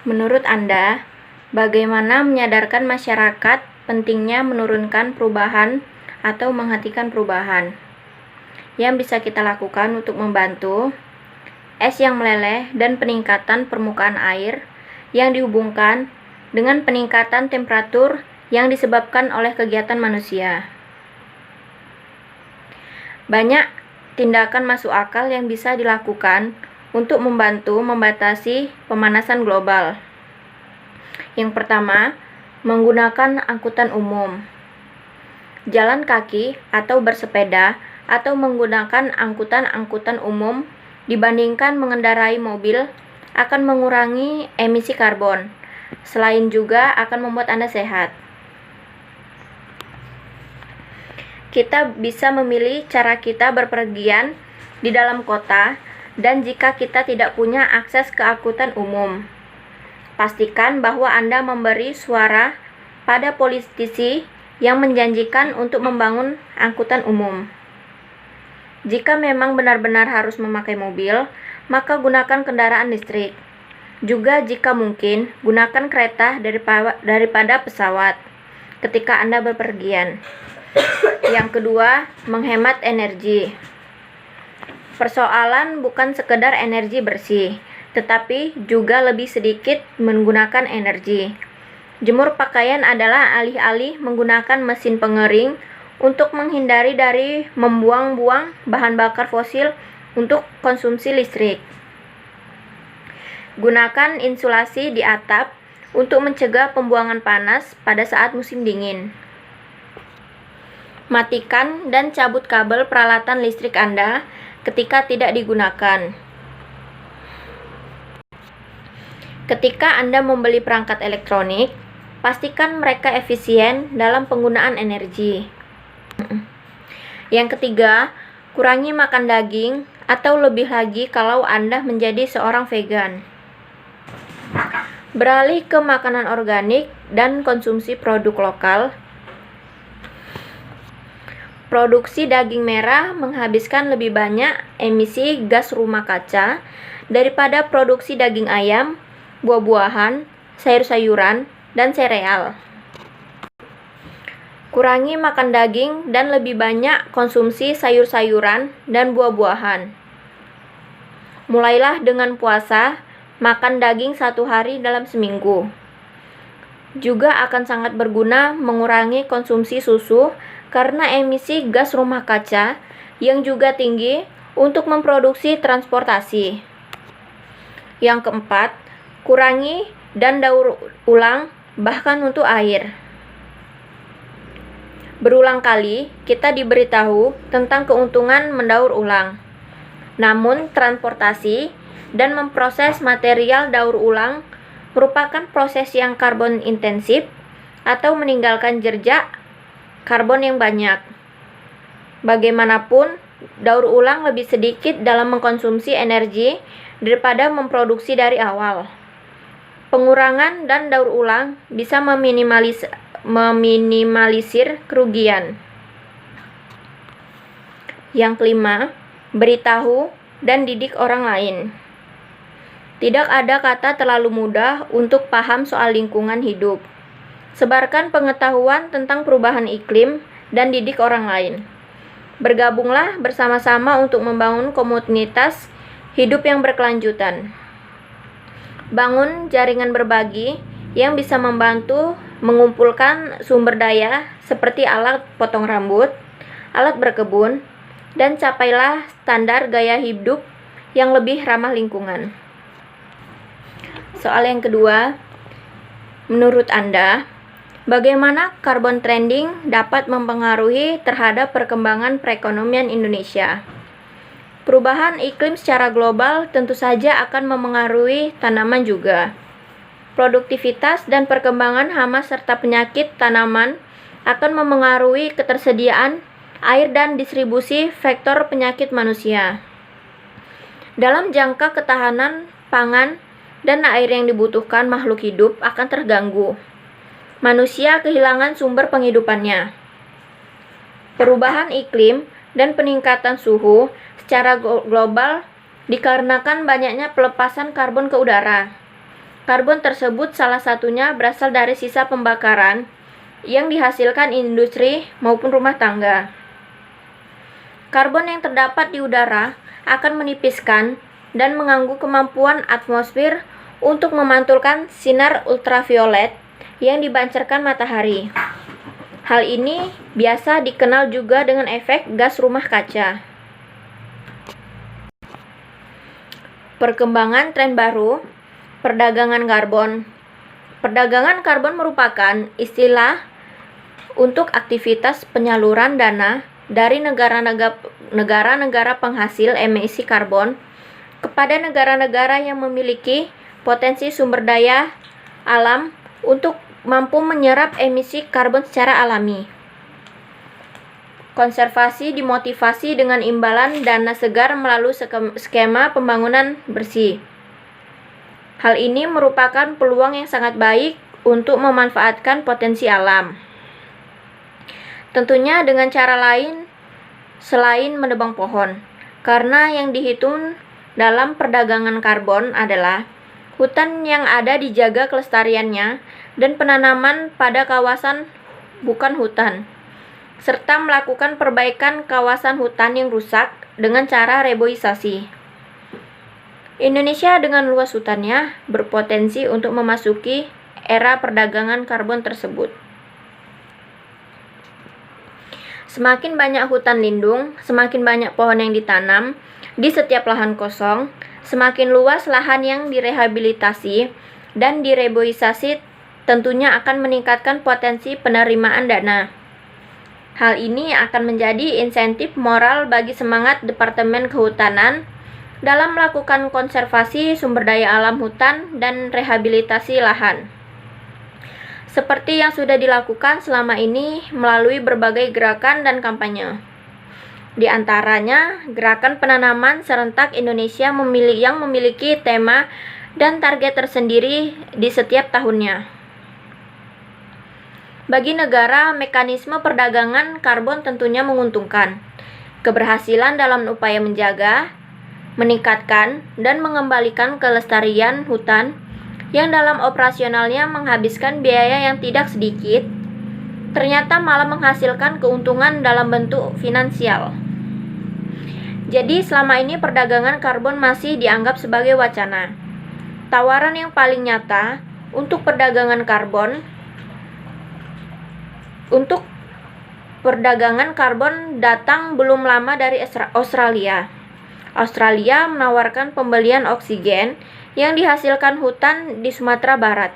Menurut Anda, bagaimana menyadarkan masyarakat pentingnya menurunkan perubahan atau menghentikan perubahan? Yang bisa kita lakukan untuk membantu es yang meleleh dan peningkatan permukaan air yang dihubungkan dengan peningkatan temperatur yang disebabkan oleh kegiatan manusia. Banyak tindakan masuk akal yang bisa dilakukan untuk membantu membatasi pemanasan global. Yang pertama, menggunakan angkutan umum. Jalan kaki atau bersepeda atau menggunakan angkutan umum dibandingkan mengendarai mobil akan mengurangi emisi karbon. Selain juga akan membuat Anda sehat. Kita bisa memilih cara kita berpergian di dalam kota dan jika kita tidak punya akses ke angkutan umum. Pastikan bahwa Anda memberi suara pada politisi yang menjanjikan untuk membangun angkutan umum. Jika memang benar-benar harus memakai mobil, maka gunakan kendaraan listrik. Juga jika mungkin, gunakan kereta daripada pesawat ketika Anda berpergian. Yang kedua, menghemat energi. Persoalan bukan sekedar energi bersih, tetapi juga lebih sedikit menggunakan energi. Jemur pakaian adalah alih-alih menggunakan mesin pengering untuk menghindari dari membuang-buang bahan bakar fosil untuk konsumsi listrik. Gunakan insulasi di atap untuk mencegah pembuangan panas pada saat musim dingin. Matikan dan cabut kabel peralatan listrik Anda ketika tidak digunakan. Ketika Anda membeli perangkat elektronik, pastikan mereka efisien dalam penggunaan energi. Yang ketiga, kurangi makan daging atau lebih lagi kalau Anda menjadi seorang vegan. Beralih ke makanan organik dan konsumsi produk lokal. Produksi daging merah menghabiskan lebih banyak emisi gas rumah kaca daripada produksi daging ayam, buah-buahan, sayur-sayuran, dan sereal. Kurangi makan daging dan lebih banyak konsumsi sayur-sayuran dan buah-buahan. Mulailah dengan puasa, makan daging 1 hari dalam seminggu. Juga akan sangat berguna mengurangi konsumsi susu karena emisi gas rumah kaca yang juga tinggi untuk memproduksi transportasi. Yang keempat, kurangi dan daur ulang bahkan untuk air. Berulang kali kita diberitahu tentang keuntungan mendaur ulang. Namun transportasi dan memproses material daur ulang merupakan proses yang karbon intensif atau meninggalkan jejak karbon yang banyak. Bagaimanapun, daur ulang lebih sedikit dalam mengkonsumsi energi daripada memproduksi dari awal. Pengurangan dan daur ulang bisa meminimalisir kerugian. Yang kelima, beritahu dan didik orang lain. Tidak ada kata terlalu mudah untuk paham soal lingkungan hidup. Sebarkan pengetahuan tentang perubahan iklim dan didik orang lain. Bergabunglah bersama-sama untuk membangun komunitas hidup yang berkelanjutan. Bangun jaringan berbagi yang bisa membantu mengumpulkan sumber daya seperti alat potong rambut, alat berkebun, dan capailah standar gaya hidup yang lebih ramah lingkungan. Soal yang kedua, menurut Anda, bagaimana carbon trending dapat mempengaruhi terhadap perkembangan perekonomian Indonesia? Perubahan iklim secara global tentu saja akan memengaruhi tanaman juga. Produktivitas dan perkembangan hama serta penyakit tanaman akan memengaruhi ketersediaan air dan distribusi vektor penyakit manusia. Dalam jangka ketahanan pangan dan air yang dibutuhkan makhluk hidup akan terganggu. Manusia kehilangan sumber penghidupannya. Perubahan iklim dan peningkatan suhu secara global dikarenakan banyaknya pelepasan karbon ke udara. Karbon tersebut salah satunya berasal dari sisa pembakaran yang dihasilkan industri maupun rumah tangga. Karbon yang terdapat di udara akan menipiskan dan mengganggu kemampuan atmosfer untuk memantulkan sinar ultraviolet yang dipancarkan matahari. Hal ini biasa dikenal juga dengan efek gas rumah kaca. Perkembangan tren baru, perdagangan karbon. Perdagangan karbon merupakan istilah untuk aktivitas penyaluran dana dari negara-negara penghasil emisi karbon kepada negara-negara yang memiliki potensi sumber daya alam untuk mampu menyerap emisi karbon secara alami. Konservasi dimotivasi dengan imbalan dana segar melalui skema pembangunan bersih. Hal ini merupakan peluang yang sangat baik untuk memanfaatkan potensi alam. Tentunya dengan cara lain selain menebang pohon, karena yang dihitung dalam perdagangan karbon adalah hutan yang ada dijaga kelestariannya dan penanaman pada kawasan bukan hutan, serta melakukan perbaikan kawasan hutan yang rusak dengan cara reboisasi. Indonesia dengan luas hutannya berpotensi untuk memasuki era perdagangan karbon tersebut. Semakin banyak hutan lindung, semakin banyak pohon yang ditanam di setiap lahan kosong, semakin luas lahan yang direhabilitasi dan direboisasi tentunya akan meningkatkan potensi penerimaan dana. Hal ini akan menjadi insentif moral bagi semangat Departemen Kehutanan dalam melakukan konservasi sumber daya alam hutan dan rehabilitasi lahan. Seperti yang sudah dilakukan selama ini melalui berbagai gerakan dan kampanye. Di antaranya, gerakan penanaman serentak Indonesia yang memiliki tema dan target tersendiri di setiap tahunnya. Bagi negara, mekanisme perdagangan karbon tentunya menguntungkan. Keberhasilan dalam upaya menjaga, meningkatkan, dan mengembalikan kelestarian hutan yang dalam operasionalnya menghabiskan biaya yang tidak sedikit, ternyata malah menghasilkan keuntungan dalam bentuk finansial. Jadi selama ini perdagangan karbon masih dianggap sebagai wacana. Tawaran yang paling nyata untuk perdagangan karbon datang belum lama dari Australia. Australia menawarkan pembelian oksigen yang dihasilkan hutan di Sumatera Barat.